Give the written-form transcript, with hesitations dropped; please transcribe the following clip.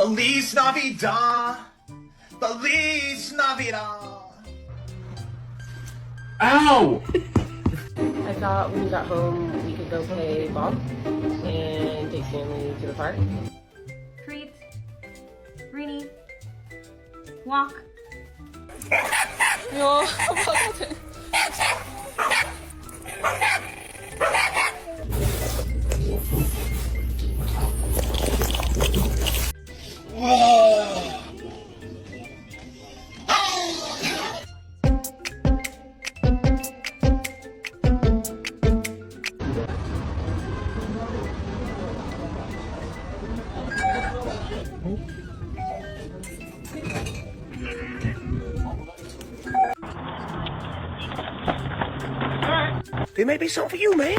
Feliz Navidad. Feliz Navidad. Ow! I thought when you got home, we could go play ball and take family to the park. Treats. Greenie. Walk. There may be something for you, man.